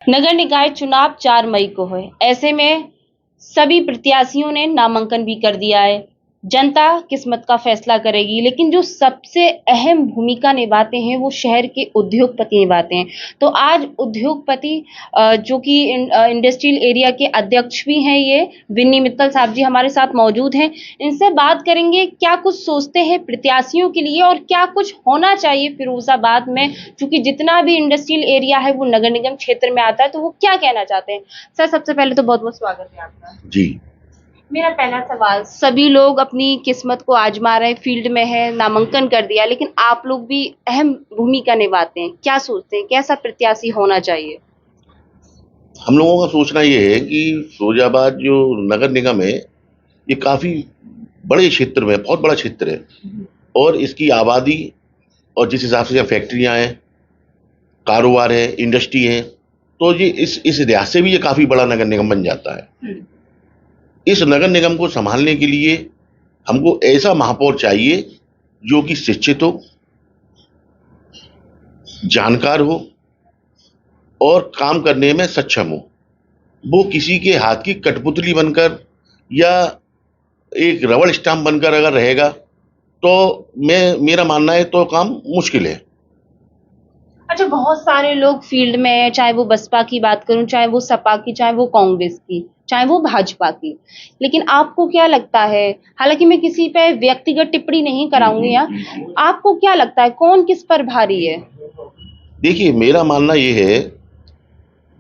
नगर निकाय चुनाव 4 मई को है। ऐसे में सभी प्रत्याशियों ने नामांकन भी कर दिया है। जनता किस्मत का फैसला करेगी, लेकिन जो सबसे अहम भूमिका निभाते हैं वो शहर के उद्योगपति निभाते हैं। तो आज उद्योगपति जो कि इंडस्ट्रियल एरिया के अध्यक्ष भी हैं, ये विन्नी मित्तल साहब जी हमारे साथ मौजूद हैं। इनसे बात करेंगे क्या कुछ सोचते हैं प्रत्याशियों के लिए और क्या कुछ होना चाहिए फिरोजाबाद में, क्योंकि जितना भी इंडस्ट्रियल एरिया है वो नगर निगम क्षेत्र में आता है। तो वो क्या कहना चाहते हैं। सर, सबसे पहले तो बहुत बहुत स्वागत है आपका जी। मेरा पहला सवाल, सभी लोग अपनी किस्मत को आजमा रहे हैं, फील्ड में है, नामांकन कर दिया, लेकिन आप लोग भी अहम भूमिका निभाते हैं। क्या सोचते हैं, कैसा प्रत्याशी होना चाहिए? हम लोगों का सोचना ये है कि फिरोजाबाद जो नगर निगम है ये काफ़ी बड़े क्षेत्र में, बहुत बड़ा क्षेत्र है और इसकी आबादी और जिस हिसाब से यहाँ फैक्ट्रियाँ हैं, कारोबार है, इंडस्ट्री है, तो ये इस लिहाज से भी ये काफ़ी बड़ा नगर निगम बन जाता है। इस नगर निगम को संभालने के लिए हमको ऐसा महापौर चाहिए जो कि शिक्षित हो, जानकार हो और काम करने में सक्षम हो। वो किसी के हाथ की कठपुतली बनकर या एक रबड़ स्टाम्प बनकर अगर रहेगा तो मेरा मानना है तो काम मुश्किल है। अच्छा, बहुत सारे लोग फील्ड में हैं, चाहे वो बसपा की बात करूं, चाहे वो सपा की, चाहे वो कांग्रेस की, चाहे वो भाजपा की, लेकिन आपको क्या लगता है, हालांकि मैं किसी पे व्यक्तिगत टिप्पणी नहीं कराऊंगी यहाँ, आपको क्या लगता है कौन किस पर भारी है? देखिए, मेरा मानना ये है,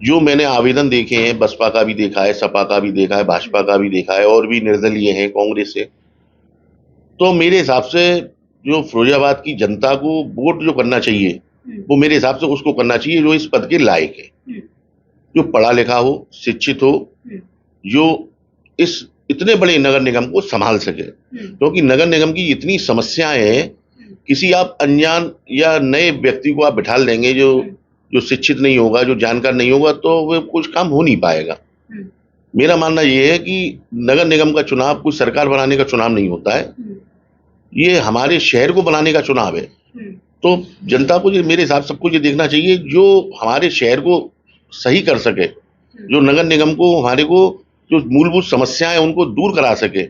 जो मैंने आवेदन देखे हैं, बसपा का भी देखा है, सपा का भी देखा है, भाजपा का भी देखा है और भी निर्दलीय हैं कांग्रेस से, तो मेरे हिसाब से जो फिरोजाबाद की जनता को वोट जो करना चाहिए वो मेरे हिसाब से उसको करना चाहिए जो इस पद के लायक है, जो पढ़ा लिखा हो, शिक्षित हो, जो इस इतने बड़े नगर निगम को संभाल सके। क्योंकि नगर निगम की इतनी समस्याएं हैं, किसी आप अनजान या नए व्यक्ति को आप बिठा देंगे जो जो शिक्षित नहीं होगा, जो जानकार नहीं होगा, तो वो कुछ काम हो नहीं पाएगा। मेरा मानना ये है कि नगर निगम का चुनाव कोई सरकार बनाने का चुनाव नहीं होता है, ये हमारे शहर को बनाने का चुनाव है। तो जनता को ये, मेरे हिसाब से सबको ये देखना चाहिए जो हमारे शहर को सही कर सके, जो नगर निगम को हमारे को जो मूलभूत समस्याएं उनको दूर करा सके।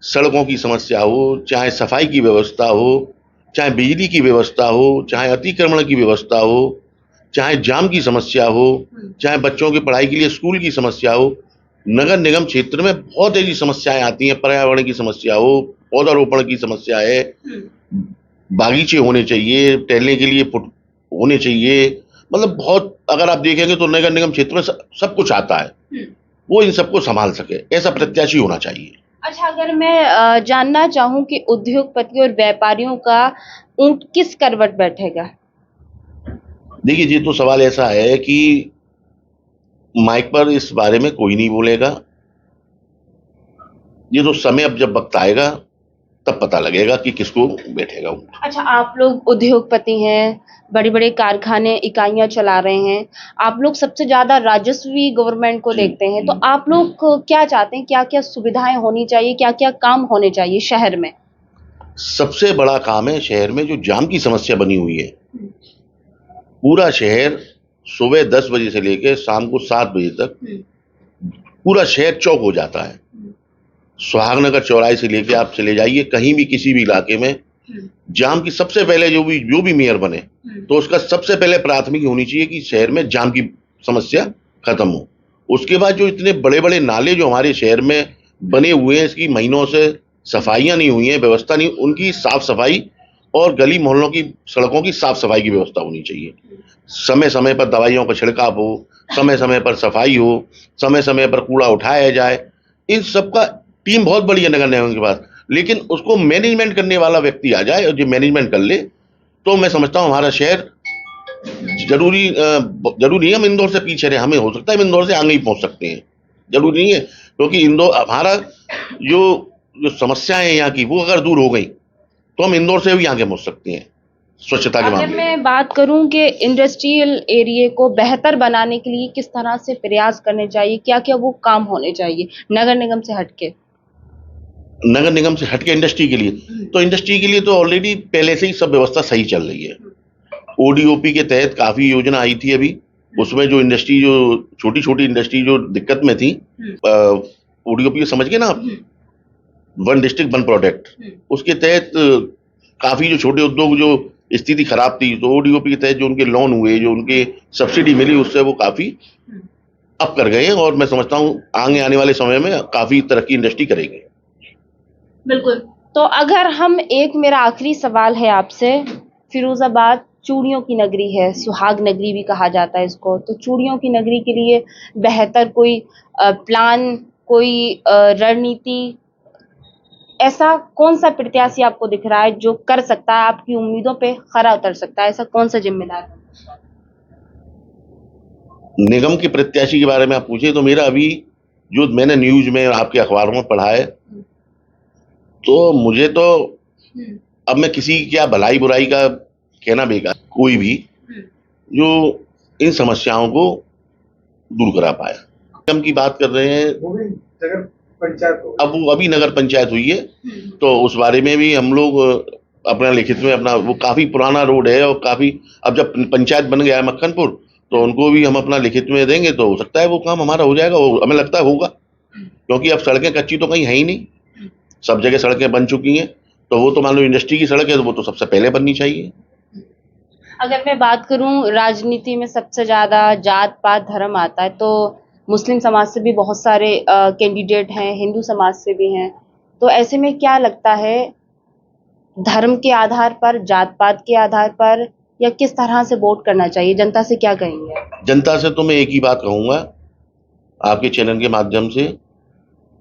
सड़कों की समस्या हो, चाहे सफाई की व्यवस्था हो, चाहे बिजली की व्यवस्था हो, चाहे अतिक्रमण की व्यवस्था हो, चाहे जाम की समस्या हो, चाहे बच्चों की पढ़ाई के लिए स्कूल की समस्या हो। नगर निगम क्षेत्र में बहुत ऐसी समस्याएं आती हैं, पर्यावरण की समस्या हो, पौधारोपण की समस्या है, बागीचे होने चाहिए, टहलने के लिए फुट होने चाहिए, मतलब बहुत, अगर आप देखेंगे तो नगर निगम क्षेत्र में सब कुछ आता है। वो इन सबको संभाल सके, ऐसा प्रत्याशी होना चाहिए। अच्छा, अगर मैं जानना चाहूँ कि उद्योगपति और व्यापारियों का ऊंट किस करवट बैठेगा? देखिए, ये तो सवाल ऐसा है कि माइक पर इस बारे में कोई नहीं बोलेगा। ये तो समय अब जब वक्त आएगा तब पता लगेगा कि किसको बैठेगा ऊँट। अच्छा, आप लोग उद्योगपति हैं, बड़े बड़े कारखाने, इकाइयां चला रहे हैं, आप लोग सबसे ज्यादा राजस्व भी गवर्नमेंट को देखते हैं, तो आप लोग क्या चाहते हैं, क्या क्या सुविधाएं होनी चाहिए, क्या क्या काम होने चाहिए शहर में? सबसे बड़ा काम है शहर में जो जाम की समस्या बनी हुई है। पूरा शहर सुबह 10 बजे से लेकर शाम को 7 बजे तक पूरा शहर चौक हो जाता है। सुहागनगर चौराहे से लेके आप चले जाइए कहीं भी, किसी भी इलाके में जाम की सबसे पहले जो भी मेयर बने तो उसका सबसे पहले प्राथमिक होनी चाहिए कि शहर में जाम की समस्या खत्म हो। उसके बाद जो इतने बड़े बड़े नाले जो हमारे शहर में बने हुए हैं, इसकी महीनों से सफाइयां नहीं हुई हैं, व्यवस्था नहीं, उनकी साफ सफाई और गली मोहल्लों की सड़कों की साफ सफाई की व्यवस्था होनी चाहिए। समय समय पर दवाइयों का छिड़काव हो, समय समय पर सफाई हो, समय समय पर कूड़ा उठाया जाए। इन सबका टीम बहुत बड़ी है नगर निगम के पास, लेकिन उसको मैनेजमेंट करने वाला व्यक्ति आ जाए और जो मैनेजमेंट कर ले तो मैं समझता हूँ हमारा शहर जरूरी नहीं हम इंदौर से पीछे रहे, हमें हो सकता है हम इंदौर से आगे ही पहुंच सकते हैं, जरूरी नहीं है। क्योंकि इंदौर हमारा जो जो समस्याएं हैं यहाँ की वो अगर दूर हो गई तो हम इंदौर से भी आगे पहुंच सकते हैं स्वच्छता के अगर मामले में। मैं बात करूं कि इंडस्ट्रियल एरिया को बेहतर बनाने के लिए किस तरह से प्रयास करने चाहिए, क्या क्या वो काम होने चाहिए नगर निगम से हटके? नगर निगम से हटके इंडस्ट्री के लिए, तो इंडस्ट्री के लिए तो ऑलरेडी पहले से ही सब व्यवस्था सही चल रही है। ओडीओपी के तहत काफी योजना आई थी अभी, उसमें जो इंडस्ट्री जो छोटी छोटी इंडस्ट्री जो दिक्कत में थी, ओडीओपी समझ गए ना आप, वन डिस्ट्रिक्ट वन प्रोडक्ट, उसके तहत काफी जो छोटे उद्योग जो स्थिति खराब थी, तो ओडीओपी के तहत जो उनके लोन हुए, जो उनके सब्सिडी मिली, उससे वो काफी अप कर गए हैं और मैं समझता हूँ आगे आने वाले समय में काफी तरक्की इंडस्ट्री करेगी। बिल्कुल। तो अगर हम मेरा आखिरी सवाल है आपसे, फिरोजाबाद चूड़ियों की नगरी है, सुहाग नगरी भी कहा जाता है इसको, तो चूड़ियों की नगरी के लिए बेहतर कोई प्लान, कोई रणनीति, ऐसा कौन सा प्रत्याशी आपको दिख रहा है जो कर सकता है, आपकी उम्मीदों पे खरा उतर सकता है, ऐसा कौन सा जिम्मेदार है? निगम के प्रत्याशी के बारे में आप पूछे तो मेरा अभी जो मैंने न्यूज में आपके अखबारों में पढ़ा है, तो मुझे तो अब मैं किसी की क्या भलाई बुराई का कहना बेकार, कोई भी जो इन समस्याओं को दूर करा पाया। निगम की बात कर रहे हैं, वो भी नगर पंचायत हो, अब वो अभी नगर पंचायत हुई है, तो उस बारे में भी हम लोग अपना लिखित में अपना, वो काफी पुराना रोड है और काफी, अब जब पंचायत बन गया है मक्खनपुर, तो उनको भी हम अपना लिखित में देंगे तो हो सकता है वो काम हमारा हो जाएगा, वो हमें लगता है होगा, क्योंकि अब सड़कें कच्ची तो कहीं है ही नहीं, सब जगह सड़कें बन चुकी हैं, तो वो तो मान लो इंडस्ट्री की सड़क है तो वो तो सबसे पहले बननी चाहिए। अगर मैं बात करूं, राजनीति में सबसे ज्यादा जात पात धर्म आता है, तो मुस्लिम समाज से भी बहुत सारे कैंडिडेट हैं, हिंदू समाज से भी हैं, तो ऐसे में क्या लगता है, धर्म के आधार पर, जात पात के आधार पर, या किस तरह से वोट करना चाहिए, जनता से क्या कहेंगे? जनता से तो मैं एक ही बात कहूंगा आपके चैनल के माध्यम से,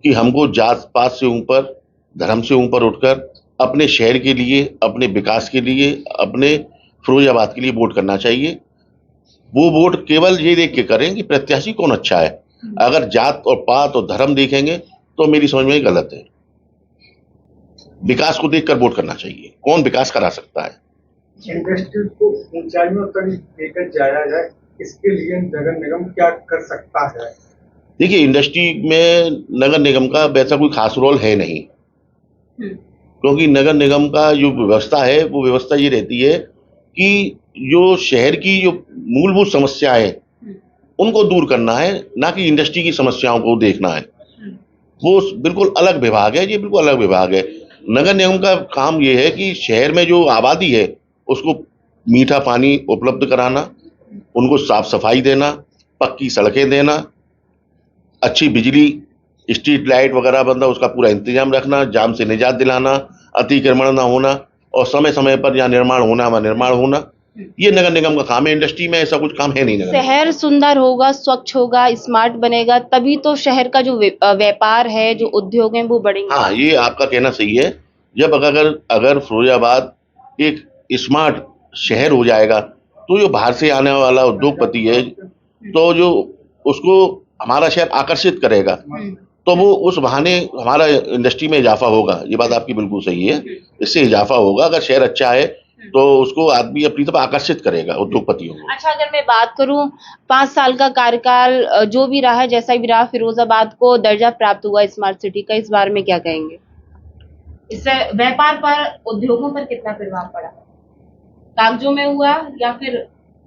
कि हमको जात पात से ऊपर, धर्म से ऊपर उठकर अपने शहर के लिए, अपने विकास के लिए, अपने फिरोजाबाद के लिए वोट करना चाहिए। वो वोट केवल ये देख के करें कि प्रत्याशी कौन अच्छा है। अगर जात और पात और धर्म देखेंगे तो मेरी समझ में गलत है। विकास को देखकर वोट करना चाहिए, कौन विकास करा सकता है। इंडस्ट्री को ऊंचाइयों तक लेकर जाया जाए, इसके लिए नगर निगम क्या कर सकता है? देखिए, इंडस्ट्री में नगर निगम का वैसा कोई खास रोल है नहीं, क्योंकि नगर निगम का जो व्यवस्था है, वो व्यवस्था ये रहती है कि जो शहर की जो मूलभूत समस्याएं है उनको दूर करना है, ना कि इंडस्ट्री की समस्याओं को देखना है। वो बिल्कुल अलग विभाग है, ये बिल्कुल अलग विभाग है। नगर निगम का काम ये है कि शहर में जो आबादी है उसको मीठा पानी उपलब्ध कराना, उनको साफ सफाई देना, पक्की सड़कें देना, अच्छी बिजली, स्ट्रीट लाइट वगैरह बंदा उसका पूरा इंतजाम रखना, जाम से निजात दिलाना, अतिक्रमण ना होना, और समय समय पर जहाँ निर्माण होना वहाँ निर्माण होना, ये नगर निगम का काम है। इंडस्ट्री में ऐसा कुछ काम है नहीं। नगर शहर सुंदर होगा, स्वच्छ होगा, स्मार्ट बनेगा, तभी तो शहर का जो व्यापार है, जो उद्योग है, वो बढ़ेंगे। हाँ, ये आपका कहना सही है। जब अगर फिरोजाबाद एक स्मार्ट शहर हो जाएगा, तो जो बाहर से आने वाला उद्योगपति है, तो जो उसको हमारा शहर आकर्षित करेगा, तो वो उस बहाने हमारा इंडस्ट्री में इजाफा होगा। ये बात आपकी बिल्कुल सही है, इससे इजाफा होगा। अगर शहर अच्छा है तो उसको आदमी अपनी तरफ आकर्षित करेगा, उद्योगपतियों को। अच्छा, अगर मैं बात करूं, 5 साल का कार्यकाल जो भी रहा है, जैसा भी रहा, फिरोजाबाद को दर्जा प्राप्त हुआ स्मार्ट सिटी का, इस बारे में क्या कहेंगे? इससे व्यापार पर, उद्योगों पर कितना प्रभाव पड़ा? कागजों में हुआ या फिर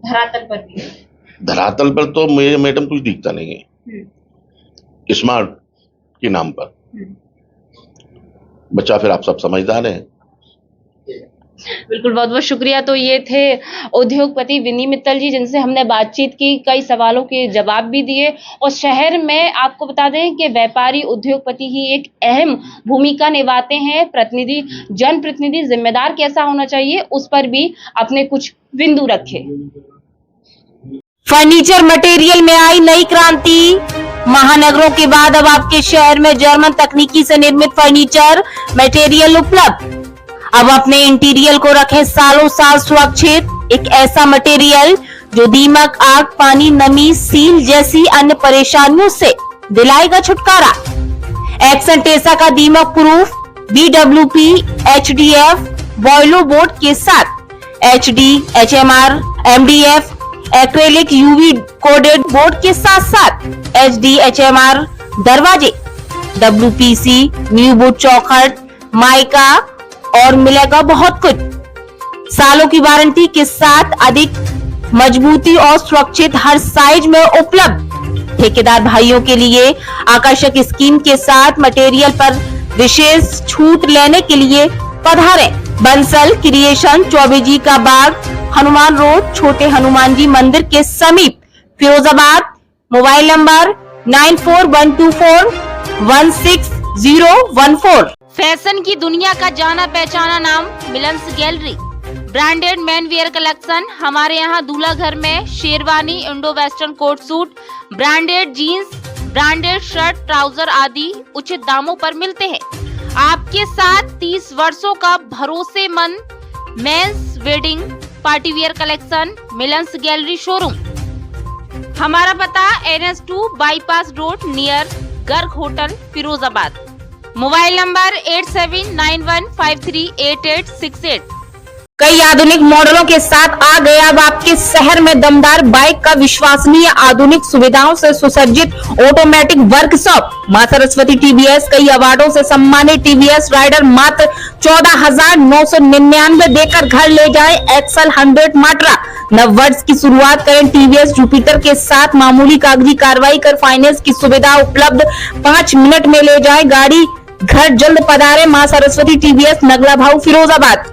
धरातल पर भी? धरातल पर तो मुझे मैडम कुछ दिखता नहीं है स्मार्ट के नाम पर। बच्चा फिर आप सब समझदार हैं। बिल्कुल, बहुत बहुत शुक्रिया। तो ये थे उद्योगपति विनी मित्तल जी, जिनसे हमने बातचीत की, कई सवालों के जवाब भी दिए। और शहर में आपको बता दें कि व्यापारी, उद्योगपति ही एक अहम भूमिका निभाते हैं। प्रतिनिधि, जनप्रतिनिधि जिम्मेदार कैसा होना चाहिए, उस पर भी अपने कुछ बिंदु रखे। फर्नीचर मटेरियल में आई नई क्रांति। महानगरों के बाद अब आपके शहर में जर्मन तकनीकी से निर्मित फर्नीचर मटेरियल उपलब्ध। अब अपने इंटीरियर को रखें सालों साल सुरक्षित। एक ऐसा मटेरियल जो दीमक, आग, पानी, नमी, सील जैसी अन्य परेशानियों से दिलाएगा छुटकारा। एक्सन टेसा का दीमक प्रूफ BWP HDF बॉयलो बोर्ड के साथ HD, HMR, MDF acrylic UV coded board के साथ साथ HD, HMR दरवाजे, WPC, न्यू बोर्ड चौखट, माइका और मिलेगा बहुत कुछ। सालों की वारंटी के साथ अधिक मजबूती और सुरक्षित हर साइज में उपलब्ध। ठेकेदार भाइयों के लिए आकर्षक स्कीम के साथ मटेरियल पर विशेष छूट लेने के लिए पधारें। बंसल क्रिएशन, चौबेजी का बाग, हनुमान रोड, छोटे हनुमान जी मंदिर के समीप, फिरोजाबाद। Mobile number 9412416014। फैशन की दुनिया का जाना पहचाना नाम Milan's gallery. Branded men wear collection. हमारे यहाँ दूल्हा घर में sherwani, Indo western coat suit, branded jeans, branded shirt, trouser आदि उचित दामों पर मिलते हैं। आपके साथ 30 वर्षों का भरोसेमंद men's wedding party wear collection, Milan's gallery showroom. हमारा पता NS2 bypass road near Garg hotel, Firozabad. Mobile number 8791538868। कई आधुनिक मॉडलों के साथ आ गया अब आपके शहर में दमदार बाइक का विश्वसनीय आधुनिक सुविधाओं से सुसज्जित ऑटोमेटिक वर्कशॉप मां सरस्वती TVS। कई अवार्डों से सम्मानित TVS राइडर मात्र 14,999 देकर घर ले जाए एक्सल 100 माट्रा। नव वर्ष की शुरुआत करें TVS जुपिटर के साथ। मामूली कागजी कार्रवाई कर फाइनेंस की सुविधा उपलब्ध। 5 मिनट में ले जाए गाड़ी घर। जल्द पधारे मां सरस्वती TVS, नगला भाऊ, फिरोजाबाद।